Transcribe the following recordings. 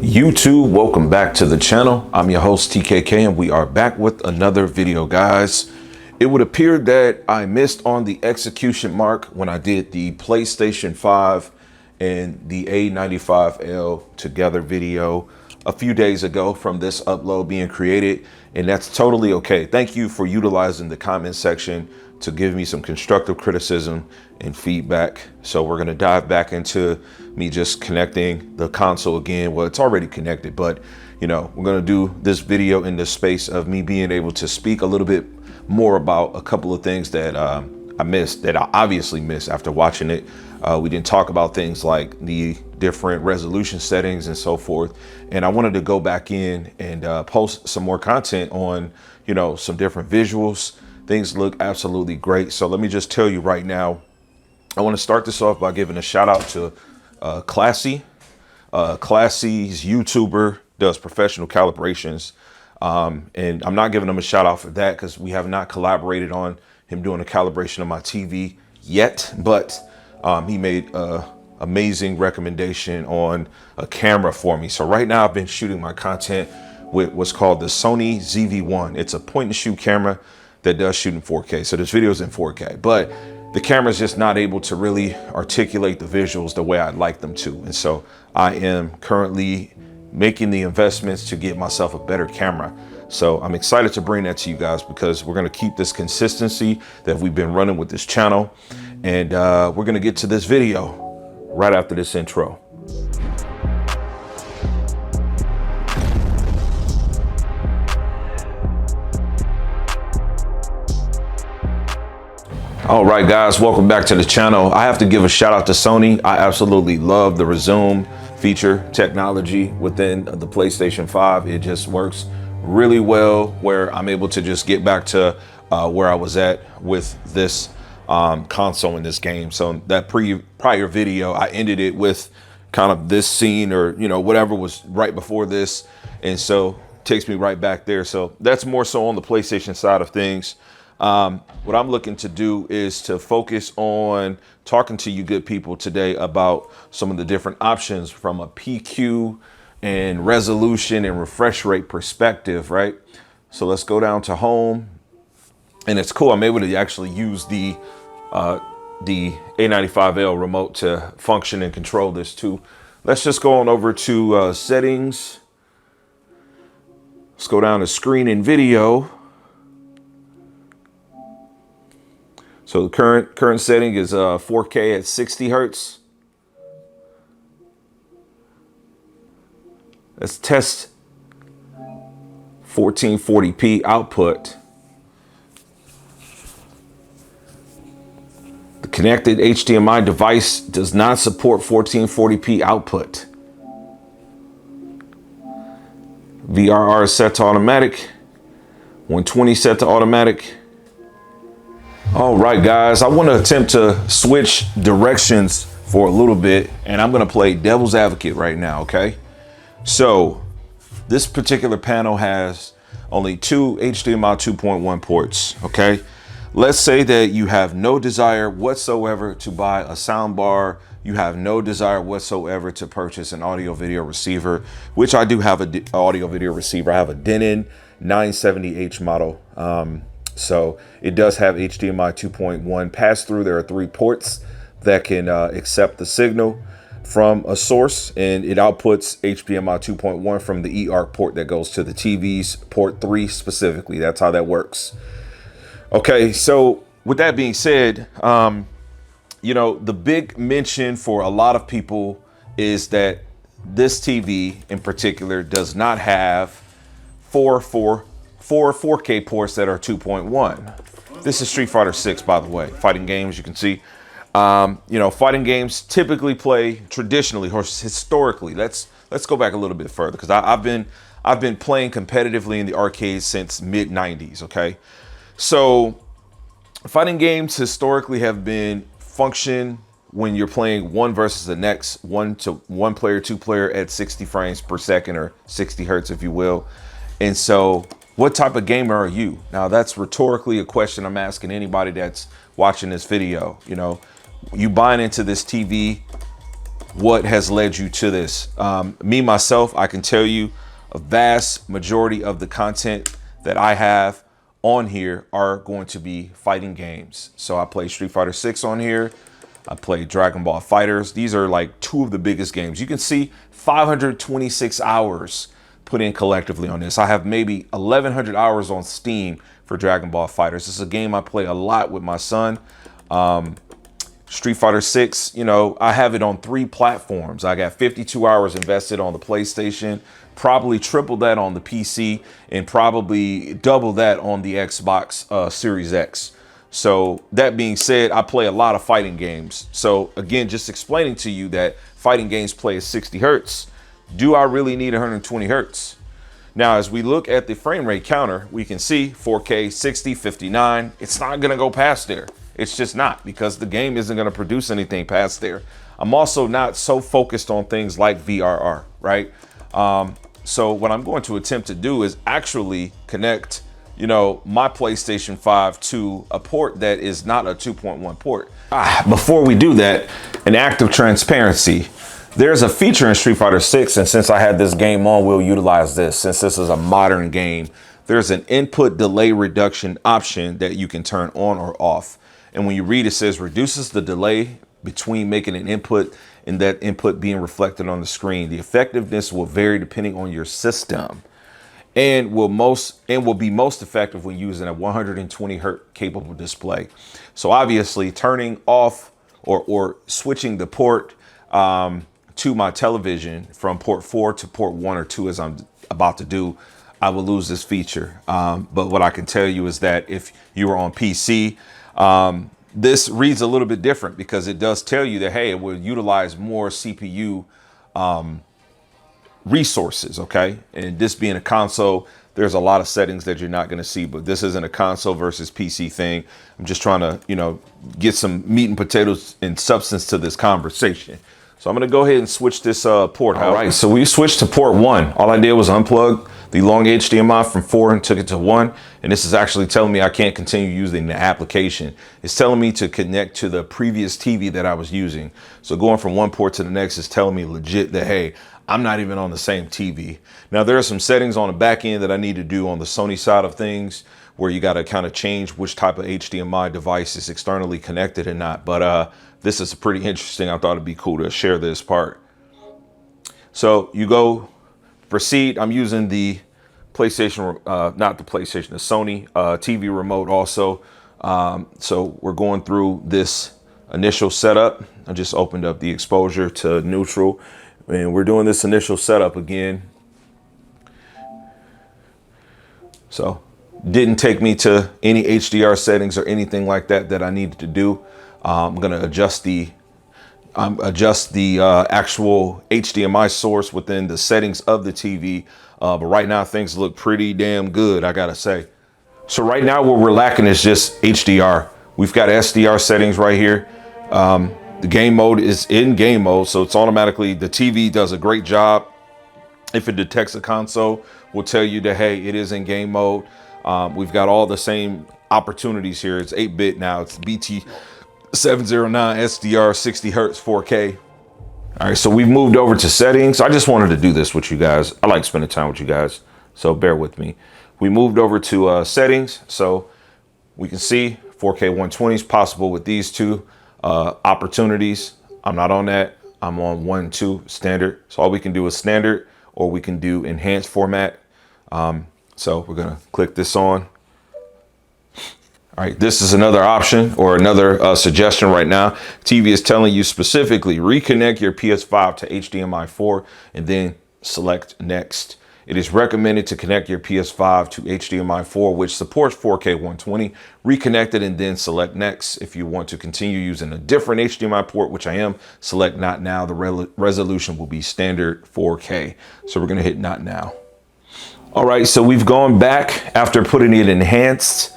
YouTube, welcome back to the channel. I'm your host TKK and we are back with another video, guys. It would appear that I missed on the execution mark when I did the PlayStation 5 and the A95L together video a few days ago from this upload being created, and that's totally okay. Thank you for utilizing the comment section to give me some constructive criticism and feedback. So we're going to dive back into me just connecting the console again. Well, it's already connected, but you know, we're going to do this video in the space of me being able to speak a little bit more about a couple of things that I missed, that I obviously missed after watching it. We didn't talk about things like the different resolution settings and so forth. And I wanted to go back in and post some more content on, you know, some different visuals. Things look absolutely great. So let me just tell you right now, I want to start this off by giving a shout out to Classy. Classy's YouTuber, does professional calibrations. And I'm not giving him a shout out for that because we have not collaborated on him doing a calibration of my TV yet, but he made an amazing recommendation on a camera for me. So right now I've been shooting my content with what's called the Sony ZV-1. It's a point and shoot camera that does shoot in 4K. So this video is in 4K, but the camera's just not able to really articulate the visuals the way I'd like them to. And so I am currently making the investments to get myself a better camera. So I'm excited to bring that to you guys because we're gonna keep this consistency that we've been running with this channel. And we're gonna get to this video right after this intro. All right, guys, welcome back to the channel. I have to give a shout out to Sony. I absolutely love the resume feature technology within the PlayStation 5. It just works really well where I'm able to just get back to where I was at with this console in this game. So that prior video, I ended it with kind of this scene, or you know, whatever was right before this, and so it takes me right back there. So that's more so on the PlayStation side of things. What I'm looking to do is to focus on talking to you good people today about some of the different options from a PQ and resolution and refresh rate perspective, right? So let's go down to home, and it's cool. I'm able to actually use the A95L remote to function and control this too. Let's just go on over to settings. Let's go down to screen and video. So the current setting is 4K at 60 hertz. Let's test 1440p output. The connected HDMI device does not support 1440p output. VRR is set to automatic. 120 set to automatic. All right, guys, I want to attempt to switch directions for a little bit, and I'm going to play devil's advocate right now, okay? So this particular panel has only two HDMI 2.1 ports, okay? Let's say that you have no desire whatsoever to buy a sound bar. You have no desire whatsoever to purchase an audio video receiver, which I do have an audio video receiver. I have a Denon 970H model. So it does have HDMI 2.1 pass through. There are 3 ports that can accept the signal from a source, and it outputs HDMI 2.1 from the eARC port that goes to the TV's port 3 specifically. That's how that works. Okay, so with that being said, you know, the big mention for a lot of people is that this TV in particular does not have four 4K ports that are 2.1. This is Street Fighter 6, by the way. Fighting games, you can see. You know, fighting games typically play traditionally or historically. Let's go back a little bit further because I've been playing competitively in the arcades since mid 90s. Okay, so fighting games historically have been function when you're playing one versus the next, one player, 2 player at 60 frames per second or 60 hertz, if you will. And so what type of gamer are you? Now that's rhetorically a question I'm asking anybody that's watching this video. You know, you buying into this TV what has led you to this. Me, myself, I can tell you a vast majority of the content that I have on here are going to be fighting games. So I play Street Fighter 6 on here. I play Dragon Ball Fighters. These are like two of the biggest games. You can see 526 hours put in collectively on this. I have maybe 1,100 hours on Steam for Dragon Ball Fighters. This is a game I play a lot with my son. Street Fighter 6, you know, I have it on 3 platforms. I got 52 hours invested on the PlayStation, probably triple that on the PC, and probably double that on the Xbox Series X. So that being said, I play a lot of fighting games. So again, just explaining to you that fighting games play at 60 hertz. Do I really need 120 hertz? Now, as we look at the frame rate counter, we can see 4K, 60, 59. It's not gonna go past there. It's just not, because the game isn't gonna produce anything past there. I'm also not so focused on things like VRR, right? So what I'm going to attempt to do is actually connect, you know, my PlayStation 5 to a port that is not a 2.1 port. Before we do that, an act of transparency. There's a feature in Street Fighter 6, and since I had this game on, we'll utilize this. Since this is a modern game, there's an input delay reduction option that you can turn on or off. And when you read, it says reduces the delay between making an input and that input being reflected on the screen. The effectiveness will vary depending on your system, and will be most effective when using a 120 hertz capable display. So obviously turning off or switching the port to my television from port 4 to port 1 or 2, as I'm about to do, I will lose this feature. But what I can tell you is that if you are on PC, this reads a little bit different, because it does tell you that, hey, it will utilize more CPU resources, okay? And this being a console, there's a lot of settings that you're not going to see, but this isn't a console versus PC thing. I'm just trying to, you know, get some meat and potatoes and substance to this conversation. So I'm going to go ahead and switch this port. All right, so we switched to port 1. All I did was unplug the long HDMI from 4 and took it to 1. And this is actually telling me I can't continue using the application. It's telling me to connect to the previous TV that I was using. So going from one port to the next is telling me legit that, hey, I'm not even on the same TV. Now, there are some settings on the back end that I need to do on the Sony side of things, where you got to kind of change which type of HDMI device is externally connected and not. But this is pretty interesting. I thought it'd be cool to share this part. So you go proceed. I'm using the PlayStation, not the PlayStation, the Sony TV remote also. So we're going through this initial setup. I just opened up the exposure to neutral, and we're doing this initial setup again. So didn't take me to any HDR settings or anything like that that I needed to do. I'm going to adjust the actual HDMI source within the settings of the TV. But right now things look pretty damn good, I gotta say. So right now what we're lacking is just HDR. We've got SDR settings right here. The game mode is in game mode, so it's automatically, the TV does a great job. If it detects a console, will tell you that, hey, it is in game mode. We've got all the same opportunities here. It's 8-bit now. It's BT 709 SDR 60 hertz 4K. All right, so we've moved over to settings. I just wanted to do this with you guys. I like spending time with you guys, so bear with me. We moved over to settings, so we can see 4K 120 is possible with these two opportunities. I'm not on that. I'm on 1 and 2 standard. So all we can do is standard, or we can do enhanced format. So we're gonna click this on. All right, this is another option, or another suggestion right now. TV is telling you specifically, reconnect your PS5 to HDMI 4 and then select next. It is recommended to connect your PS5 to HDMI 4, which supports 4K 120. Reconnect it and then select next. If you want to continue using a different HDMI port, which I am, select not now. The resolution will be standard 4K. So we're gonna hit not now. All right, so we've gone back after putting it enhanced.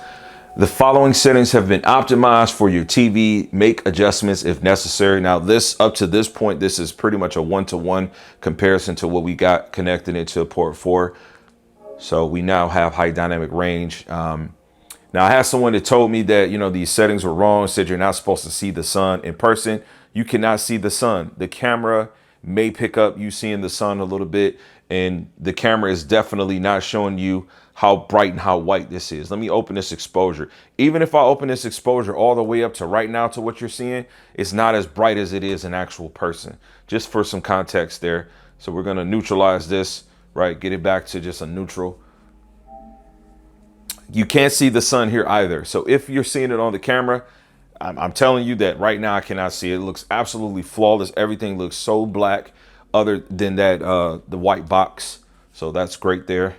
The following settings have been optimized for your TV. Make adjustments if necessary. Now this, up to this point, this is pretty much a one-to-one comparison to what we got connected into port 4. So we now have high dynamic range. Now I had someone that told me that, you know, these settings were wrong, said you're not supposed to see the sun in person. you cannot see the sun. The camera may pick up you seeing the sun a little bit, and the camera is definitely not showing you how bright and how white this is. Let me open this exposure. Even if I open this exposure all the way up to right now to what you're seeing, it's not as bright as it is an actual person. Just for some context there. So we're gonna neutralize this, right? Get it back to just a neutral. You can't see the sun here either. So if you're seeing it on the camera, I'm telling you that right now I cannot see it. It looks absolutely flawless. Everything looks so black other than that, the white box. So that's great there.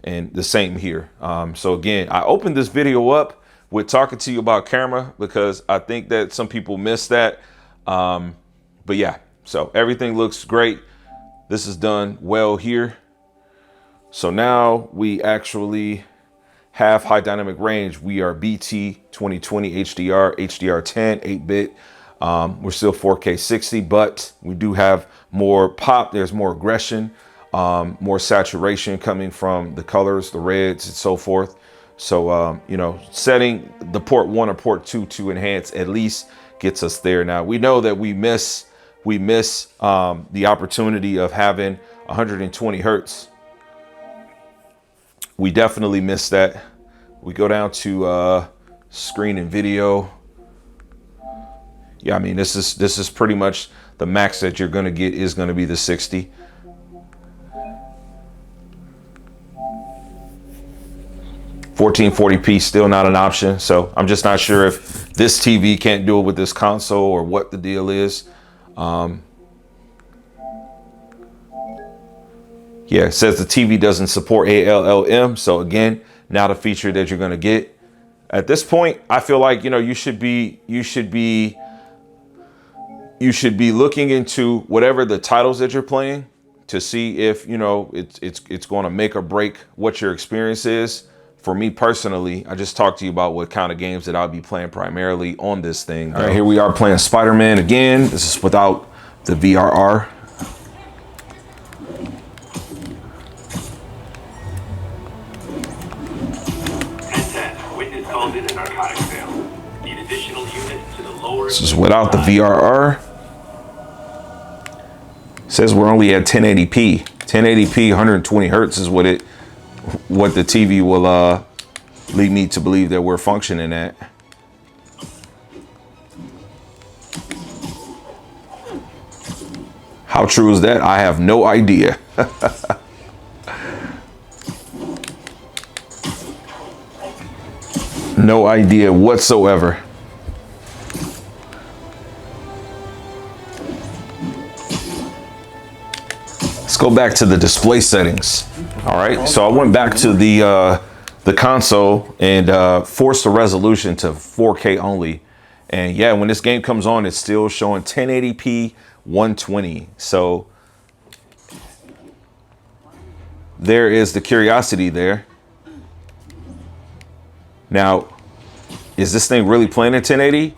And the same here. So again, I opened this video up with talking to you about camera because I think that some people miss that. But yeah, so everything looks great. This is done well here. So now we actually have high dynamic range. We are BT 2020 HDR, HDR10, 8-bit. We're still 4K 60, but we do have more pop. There's more aggression, more saturation coming from the colors, the reds and so forth. So, you know, setting the port 1 or port 2 to enhance at least gets us there. Now we know that we miss the opportunity of having 120 hertz. We definitely miss that. We go down to screen and video. Yeah, I mean, this is pretty much the max that you're gonna get is gonna be the 60. $1440p still not an option. So I'm just not sure if this TV can't do it with this console or what the deal is. Yeah, it says the TV doesn't support ALLM. So again, not a feature that you're going to get. At this point, I feel like, you know, you should be looking into whatever the titles that you're playing to see if, you know, it's going to make or break what your experience is. For me personally, I just talked to you about what kind of games that I'll be playing primarily on this thing. All right, here we are playing Spider-Man again. This is without the VRR. This is without the VRR. It says we're only at 1080p. 1080p, 120 hertz is what the TV will lead me to believe that we're functioning at. How true is that? I have no idea. No idea whatsoever. Let's go back to the display settings. All right, so I went back to the console and forced the resolution to 4K only. And yeah, when this game comes on, it's still showing 1080p 120. So there is the curiosity there. Now, is this thing really playing at 1080?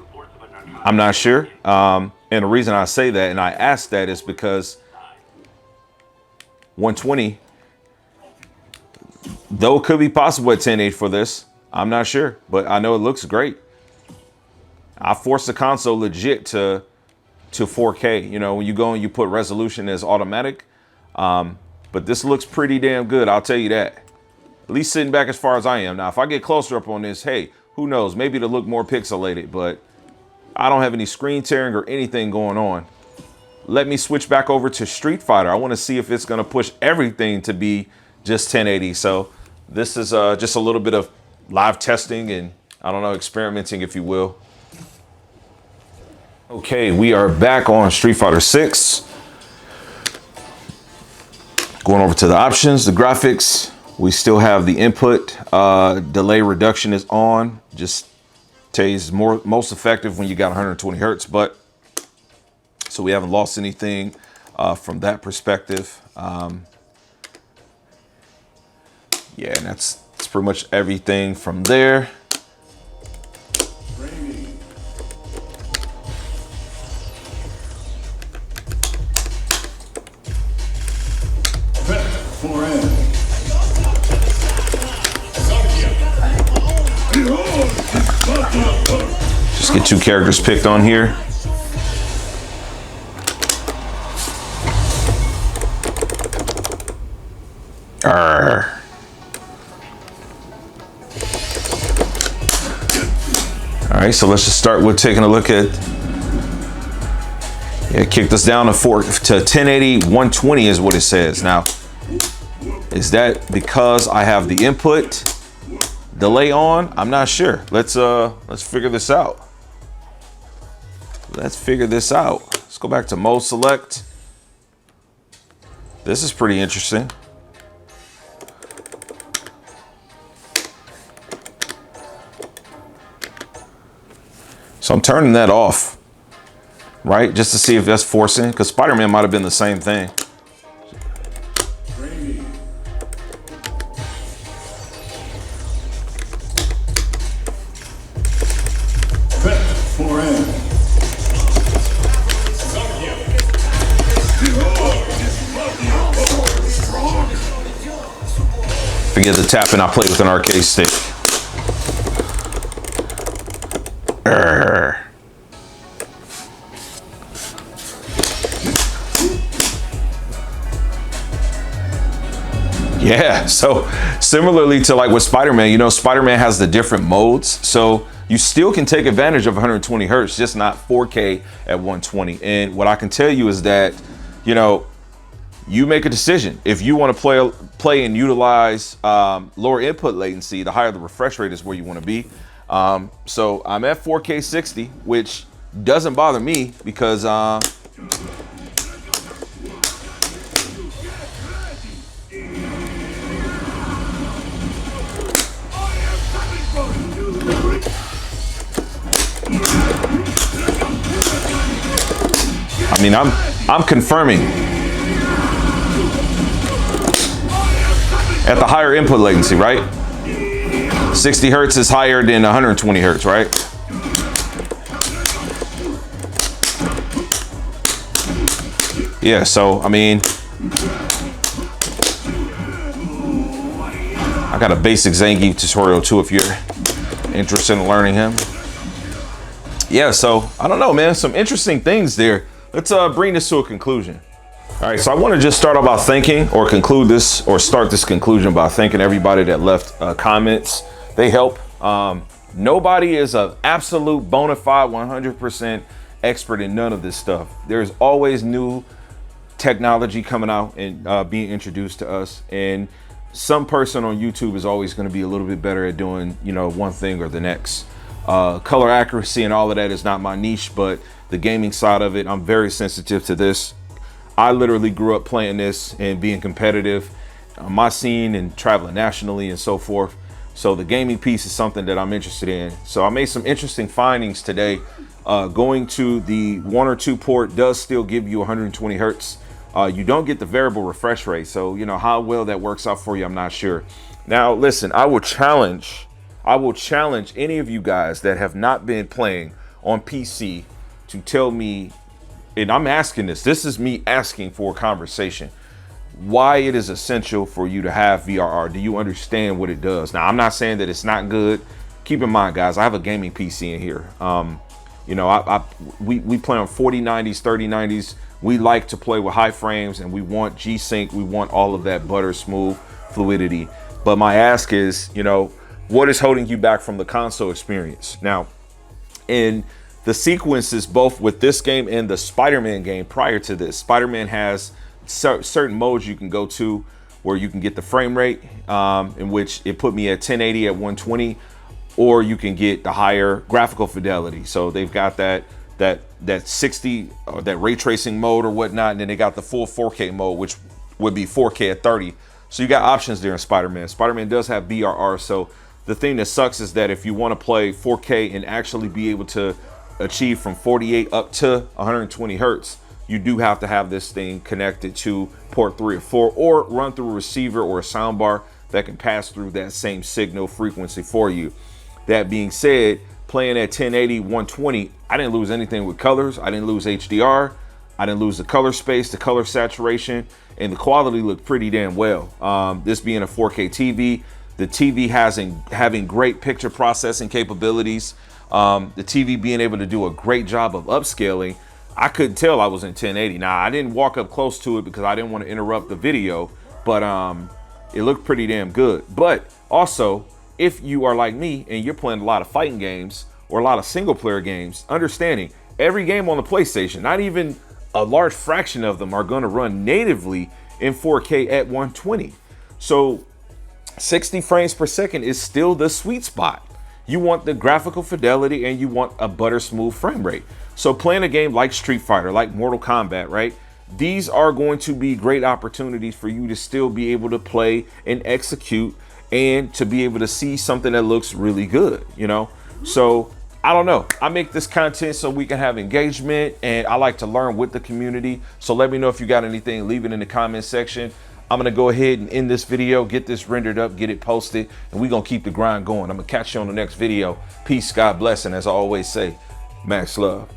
I'm not sure. And the reason I say that and I ask that is because 120, though it could be possible at 1080 for this, I'm not sure, but I know it looks great. I forced the console legit to 4K. You know, when you go and you put resolution as automatic, but this looks pretty damn good. I'll tell you that. At least sitting back as far as I am. Now, if I get closer up on this, hey, who knows? Maybe it'll look more pixelated, but I don't have any screen tearing or anything going on. Let me switch back over to Street Fighter. I want to see if it's going to push everything to be just 1080. So this is just a little bit of live testing and, I don't know, experimenting, if you will. Okay, we are back on Street Fighter 6. Going over to the options, the graphics. We still have the input. Delay reduction is on. Just tell you it's most effective when you got 120 hertz, but so we haven't lost anything from that perspective. Yeah, and that's pretty much everything from there. Just get two characters picked on here. Arr. All right, so let's just start with taking a look at, it kicked us down to 1080 120 is what it says. Now, is that because I have the input delay on? I'm not sure. Let's figure this out. Let's figure this out. Let's go back to mode select. This is pretty interesting. So I'm turning that off, right? Just to see if that's forcing, because Spider-Man might have been the same thing. Forget the tapping, I play with an arcade stick. Urgh. Yeah, so similarly to like with Spider-Man, you know, Spider-Man has the different modes. So you still can take advantage of 120 hertz, just not 4K at 120. And what I can tell you is that, you know, you make a decision. If you want to play and utilize lower input latency, the higher the refresh rate is where you want to be. So I'm at 4K 60, which doesn't bother me because I mean, I'm confirming at the higher input latency, right? 60 hertz is higher than 120 hertz, right? Yeah, so I mean, I got a basic Zangief tutorial too if you're interested in learning him. Yeah, so I don't know, man, some interesting things there. Let's bring this to a conclusion. All right, so I want to just start off by thanking or conclude this or start this conclusion by thanking everybody that left comments. They help. Nobody is an absolute bona fide 100% expert in none of this stuff. There's always new technology coming out and being introduced to us. And some person on YouTube is always going to be a little bit better at doing, you know, one thing or the next. Color accuracy and all of that is not my niche, but the gaming side of it, I'm very sensitive to this. I literally grew up playing this and being competitive on my scene and traveling nationally and so forth. So the gaming piece is something that I'm interested in. So I made some interesting findings today. Going to the 1 or 2 port does still give you 120 hertz. You don't get the variable refresh rate. So, you know, how well that works out for you, I'm not sure. Now, listen, I will challenge any of you guys that have not been playing on PC to tell me, and I'm asking this is me asking for a conversation, why it is essential for you to have VRR. Do you understand what it does? Now, I'm not saying that it's not good. Keep in mind, guys, I have a gaming PC in here. You know, we play on 4090s, 3090s. We like to play with high frames and we want G-Sync. We want all of that butter smooth fluidity. But my ask is, you know, what is holding you back from the console experience? Now, in the sequences, both with this game and the Spider-Man game prior to this, Spider-Man has certain modes you can go to where you can get the frame rate, in which it put me at 1080 at 120, or you can get the higher graphical fidelity. So they've got that 60 or that ray tracing mode or whatnot, and then they got the full 4K mode, which would be 4K at 30. So you got options there in Spider-Man. Spider-Man does have VRR. So the thing that sucks is that if you want to play 4K and actually be able to achieve from 48 up to 120 hertz, you do have to have this thing connected to port 3 or 4 or run through a receiver or a soundbar that can pass through that same signal frequency for you. That being said, playing at 1080 120, I didn't lose anything with colors. I didn't lose HDR. I didn't lose the color space, the color saturation, and the quality looked pretty damn well. This being a 4K TV, the TV having great picture processing capabilities, the TV being able to do a great job of upscaling. I couldn't tell I was in 1080. Now, I didn't walk up close to it because I didn't want to interrupt the video, but it looked pretty damn good. But also, if you are like me and you're playing a lot of fighting games or a lot of single player games, understanding every game on the PlayStation, not even a large fraction of them are going to run natively in 4K at 120. So 60 frames per second is still the sweet spot. You want the graphical fidelity and you want a butter smooth frame rate. So playing a game like Street Fighter, like Mortal Kombat, right? These are going to be great opportunities for you to still be able to play and execute and to be able to see something that looks really good, you know? So I don't know. I make this content so we can have engagement, and I like to learn with the community. So let me know if you got anything, leave it in the comment section. I'm gonna go ahead and end this video, get this rendered up, get it posted, and we're gonna keep the grind going. I'm gonna catch you on the next video. Peace, God bless, and as I always say, max love.